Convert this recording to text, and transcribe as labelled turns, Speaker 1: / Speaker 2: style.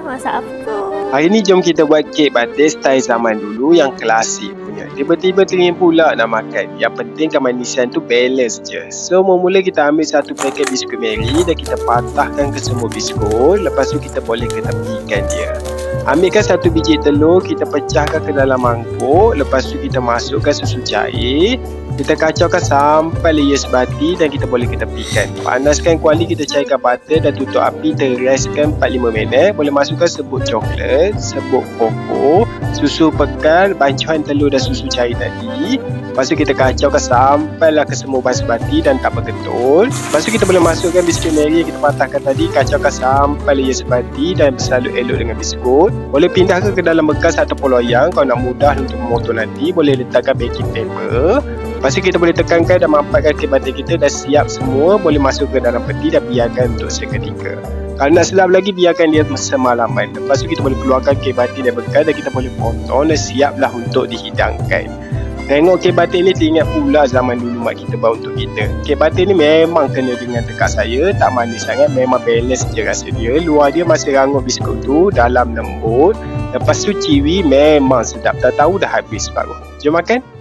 Speaker 1: masak apa tu?
Speaker 2: Hari ni jom kita buat kek batik style zaman dulu yang klasik punya. Tiba-tiba teringin pula nak makan. Yang penting kan manisan tu balance je. So mula kita ambil satu paket biskut Mary dan kita patahkan ke semua biskut. Lepas tu kita boleh ketepikan dia. Ambilkan satu biji telur, kita pecahkan ke dalam mangkuk. Lepas tu kita masukkan susu cair. Kita kacaukan sampai layer sebati dan kita boleh ketepikan. Panaskan kuali, kita cairkan butter dan tutup api, terreskan 4-5 minit. Boleh masukkan serbuk coklat, serbuk koko, susu pekan, bancuan telur dan susu cair tadi. Lepas tu kita kacaukan sampailah ke semua bahan sebati dan tak berketul. Lepas tu kita boleh masukkan biskut Mary yang kita patahkan tadi. Kacaukan sampai layer sebati dan bersalur elok dengan biskut. Boleh pindahkan ke dalam bekas ataupun loyang. Kalau nak mudah untuk memotong nanti, boleh letakkan baking paper. Lepas tu kita boleh tekankan dan mampatkan kek batik kita dah siap semua. Boleh masuk ke dalam peti dan biarkan untuk seketika. Kalau nak selap lagi, biarkan dia semalaman. Lepas tu kita boleh keluarkan kek batik dari bekas dan kita boleh potong dan siaplah untuk dihidangkan. Tengok kek batik ni teringat pula zaman dulu mak kita buat untuk kita. Kek batik ni memang kena dengan tekak saya, tak manis sangat, memang balance je rasa dia. Luar dia masih rangup biskut tu, dalam lembut. Lepas tu ciwi memang sedap, tak tahu dah habis baru. Jom makan.